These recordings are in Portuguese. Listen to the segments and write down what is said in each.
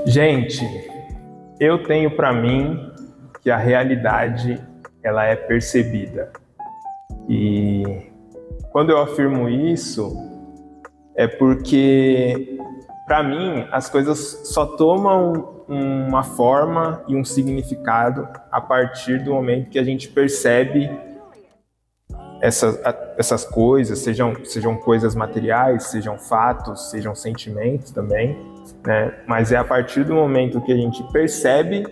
Gente, eu tenho para mim que a realidade ela é percebida. E quando eu afirmo isso, é porque para mim as coisas só tomam uma forma e um significado a partir do momento que a gente percebe essas coisas, sejam coisas materiais, sejam fatos, sejam sentimentos também, né? Mas é a partir do momento que a gente percebe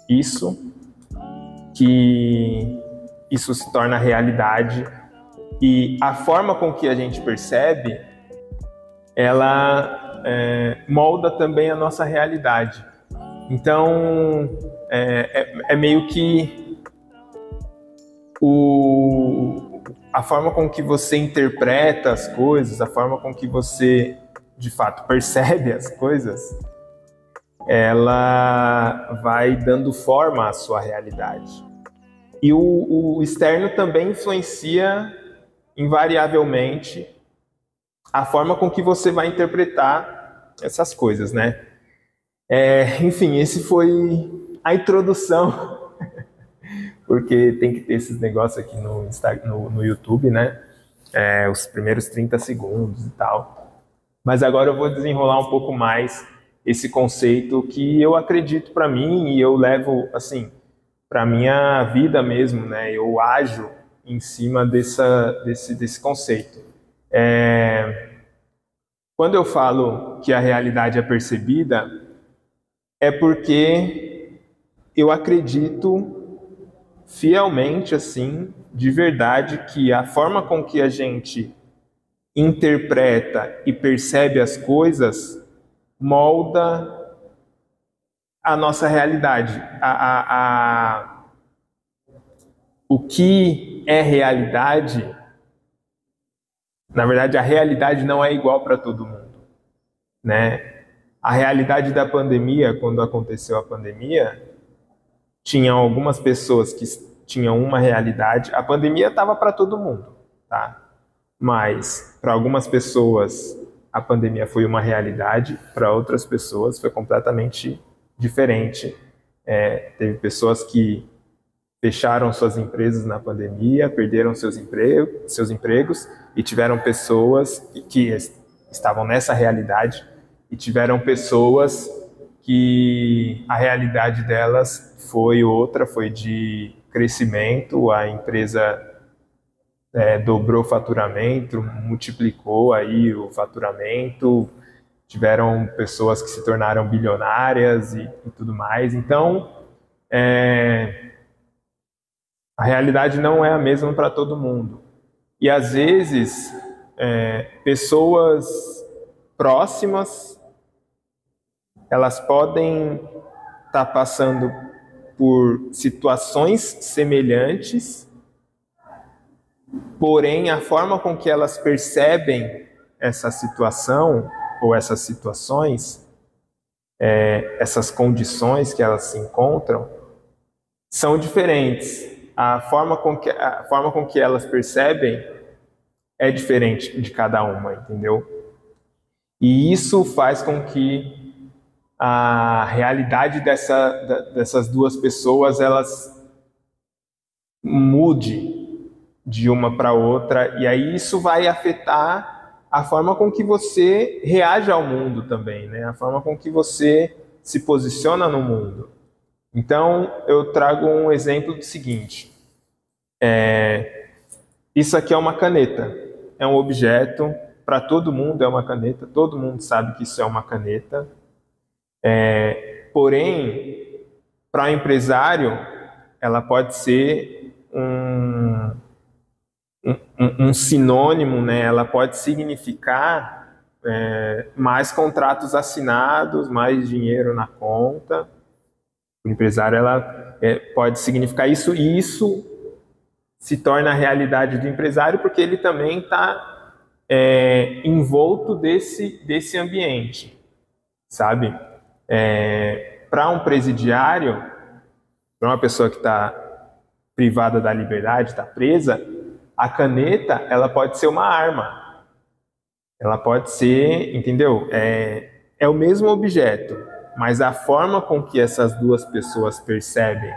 isso, que isso se torna realidade. E a forma com que a gente percebe, ela molda também a nossa realidade. Então, é meio que a forma com que você interpreta as coisas, a forma com que você, de fato, percebe as coisas, ela vai dando forma à sua realidade. E o externo também influencia invariavelmente a forma com que você vai interpretar essas coisas, né? Enfim, esse foi a introdução porque tem que ter esses negócios aqui no YouTube, né? Os primeiros 30 segundos e tal. Mas agora eu vou desenrolar um pouco mais esse conceito que eu acredito para mim e eu levo, assim, para minha vida mesmo, né? Eu ajo em cima desse conceito. Quando eu falo que a realidade é percebida, é porque eu acredito fielmente, assim, de verdade, que a forma com que a gente interpreta e percebe as coisas molda a nossa realidade. O que é realidade, na verdade, a realidade não é igual para todo mundo, né? A realidade da pandemia, quando aconteceu a pandemia, tinham algumas pessoas que tinham uma realidade. A pandemia estava para todo mundo, tá? Mas para algumas pessoas a pandemia foi uma realidade, para outras pessoas foi completamente diferente. Teve pessoas que fecharam suas empresas na pandemia, perderam seus empregos e tiveram pessoas que estavam nessa realidade e tiveram pessoas que a realidade delas foi outra, foi de crescimento, a empresa dobrou o faturamento, multiplicou aí o faturamento, tiveram pessoas que se tornaram bilionárias e tudo mais. Então, a realidade não é a mesma para todo mundo. E às vezes, pessoas próximas, elas podem estar passando por situações semelhantes, porém a forma com que elas percebem essa situação ou essas situações, essas condições que elas se encontram, são diferentes. A forma com que elas percebem é diferente de cada uma, entendeu? E isso faz com que a realidade dessas duas pessoas elas mude de uma para outra, e aí isso vai afetar a forma com que você reage ao mundo também, né? A forma com que você se posiciona no mundo. Então, eu trago um exemplo do seguinte. Isso aqui é uma caneta. É um objeto, para todo mundo é uma caneta, todo mundo sabe que isso é uma caneta. Porém, para o empresário, ela pode ser um sinônimo, né? Ela pode significar mais contratos assinados, mais dinheiro na conta. O empresário, ela pode significar isso, e isso se torna a realidade do empresário porque ele também está envolto desse ambiente, sabe? Para um presidiário, para uma pessoa que está privada da liberdade, está presa, a caneta, ela pode ser uma arma. Ela pode ser, entendeu? É o mesmo objeto, mas a forma com que essas duas pessoas percebem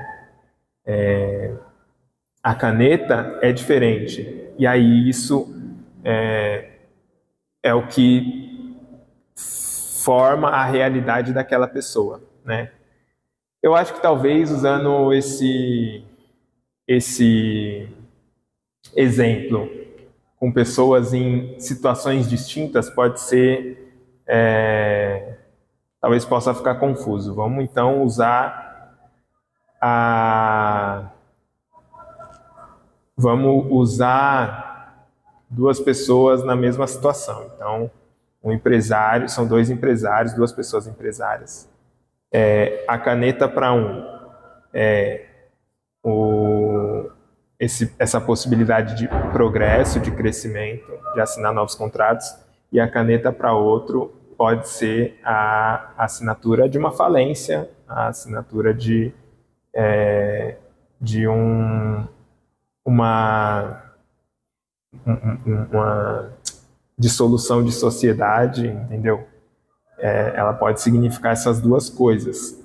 a caneta é diferente. E aí isso é o que forma a realidade daquela pessoa, né? Eu acho que talvez usando esse exemplo com pessoas em situações distintas pode ser, talvez possa ficar confuso. Vamos então usar duas pessoas na mesma situação. Então, um empresário, são dois empresários, duas pessoas empresárias. A caneta para um é essa possibilidade de progresso, de crescimento, de assinar novos contratos, e a caneta para outro pode ser a assinatura de uma falência, a assinatura de uma dissolução de sociedade, entendeu? Ela pode significar essas duas coisas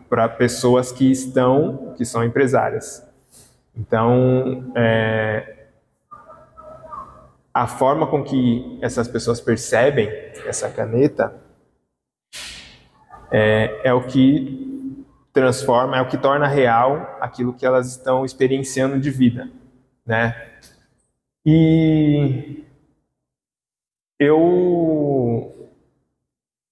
para pessoas que são empresárias. Então, a forma com que essas pessoas percebem essa caneta é o que transforma, é o que torna real aquilo que elas estão experienciando de vida, né? E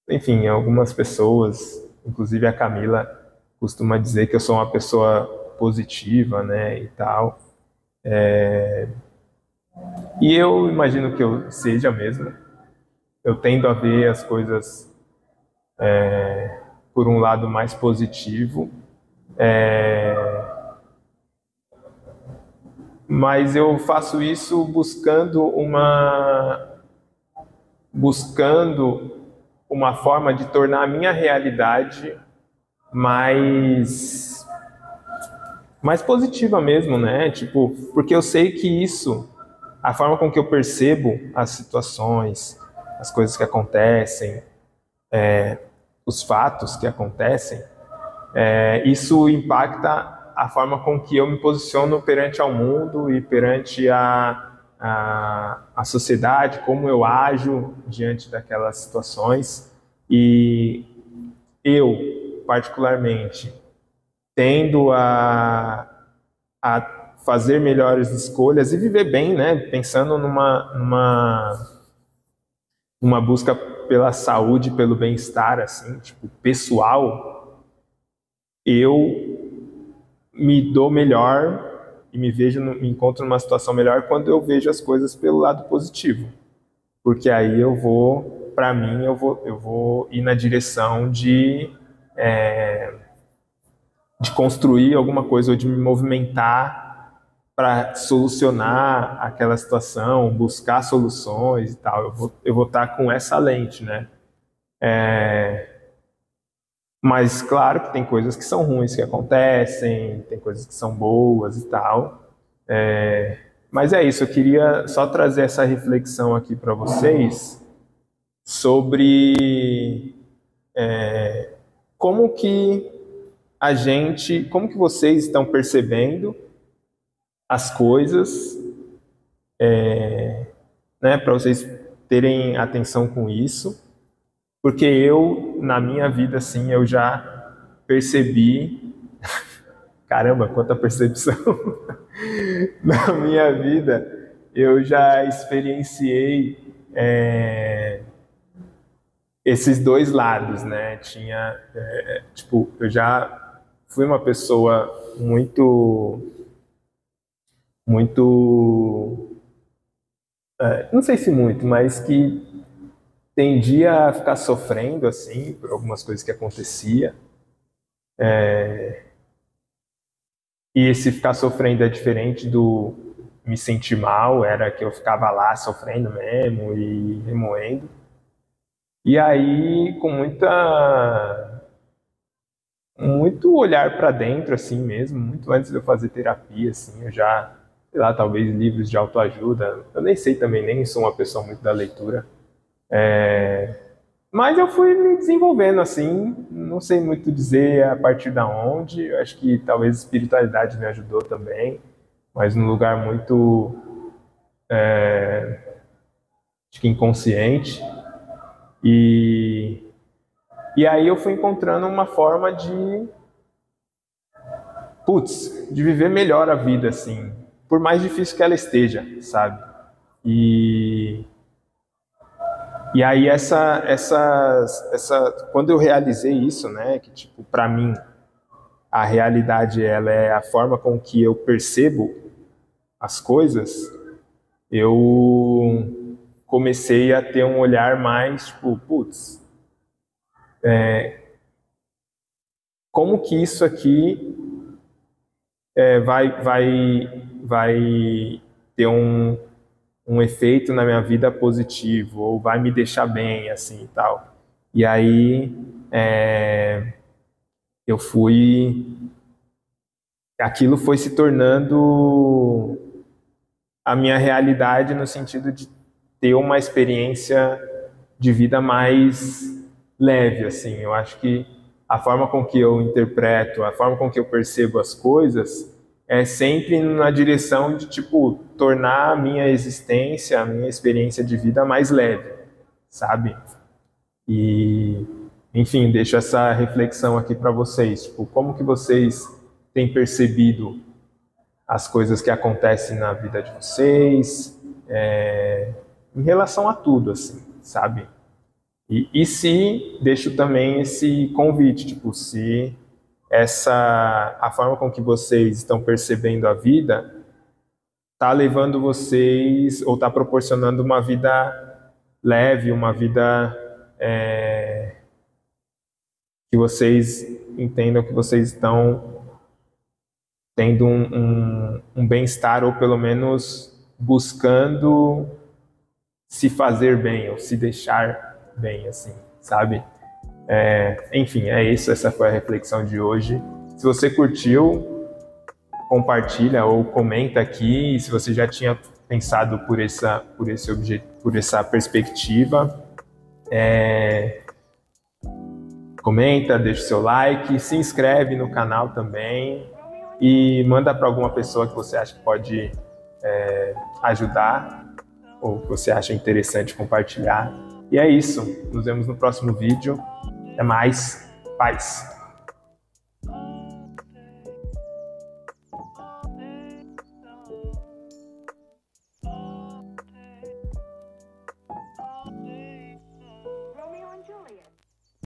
enfim, algumas pessoas, inclusive a Camila, costuma dizer que eu sou uma pessoa positiva, né, e tal. E eu imagino que eu seja mesmo. Eu tendo a ver as coisas por um lado mais positivo. Mas eu faço isso buscando uma forma de tornar a minha realidade mais positiva mesmo, né? Tipo, porque eu sei que a forma com que eu percebo as situações, as coisas que acontecem, os fatos que acontecem, isso impacta a forma com que eu me posiciono perante ao mundo e perante a sociedade, como eu ajo diante daquelas situações. E eu, particularmente, tendo a fazer melhores escolhas e viver bem, né? Pensando numa busca pela saúde, pelo bem-estar, assim, tipo, pessoal, eu me dou melhor e me encontro numa situação melhor quando eu vejo as coisas pelo lado positivo. Porque aí eu vou ir na direção de construir alguma coisa ou de me movimentar para solucionar aquela situação, buscar soluções e tal. Eu vou estar com essa lente, né? Mas claro que tem coisas que são ruins que acontecem, tem coisas que são boas e tal. Mas é isso, eu queria só trazer essa reflexão aqui para vocês sobre como que vocês estão percebendo as coisas, né, para vocês terem atenção com isso. Porque na minha vida, assim, eu já percebi... Caramba, quanta percepção! Na minha vida, eu já experienciei esses dois lados, né? Eu já fui uma pessoa muito... não sei se muito, mas que tendia a ficar sofrendo, assim, por algumas coisas que acontecia. E esse ficar sofrendo é diferente do me sentir mal, era que eu ficava lá sofrendo mesmo e remoendo. E aí, com muito olhar para dentro, assim mesmo, muito antes de eu fazer terapia, assim, eu já, sei lá, talvez livros de autoajuda, eu nem sei também, nem sou uma pessoa muito da leitura. Mas eu fui me desenvolvendo assim, não sei muito dizer a partir da onde, eu acho que talvez a espiritualidade me ajudou também, mas num lugar muito, acho que inconsciente. E, e aí eu fui encontrando uma forma de viver melhor a vida, assim, por mais difícil que ela esteja, sabe? E, e aí quando eu realizei isso, né, que tipo, para mim a realidade ela é a forma com que eu percebo as coisas, eu comecei a ter um olhar mais tipo, putz, como que isso aqui vai ter um efeito na minha vida positivo, ou vai me deixar bem, assim, e tal. E aí, eu fui... Aquilo foi se tornando a minha realidade no sentido de ter uma experiência de vida mais leve, assim. Eu acho que a forma com que eu interpreto, a forma com que eu percebo as coisas é sempre na direção de, tipo, tornar a minha existência, a minha experiência de vida mais leve, sabe? E, enfim, deixo essa reflexão aqui para vocês. Tipo, como que vocês têm percebido as coisas que acontecem na vida de vocês, em relação a tudo, assim, sabe? E se deixo também esse convite, tipo, se a forma com que vocês estão percebendo a vida está levando vocês ou está proporcionando uma vida leve, uma vida que vocês entendam que vocês estão tendo um bem-estar ou pelo menos buscando se fazer bem ou se deixar bem, assim, sabe? Enfim, é isso. Essa foi a reflexão de hoje. Se você curtiu, compartilha ou comenta aqui. Se você já tinha pensado por essa perspectiva, comenta, deixa o seu like, se inscreve no canal também e manda para alguma pessoa que você acha que pode ajudar ou que você acha interessante compartilhar. E é isso. Nos vemos no próximo vídeo. Até mais. Paz.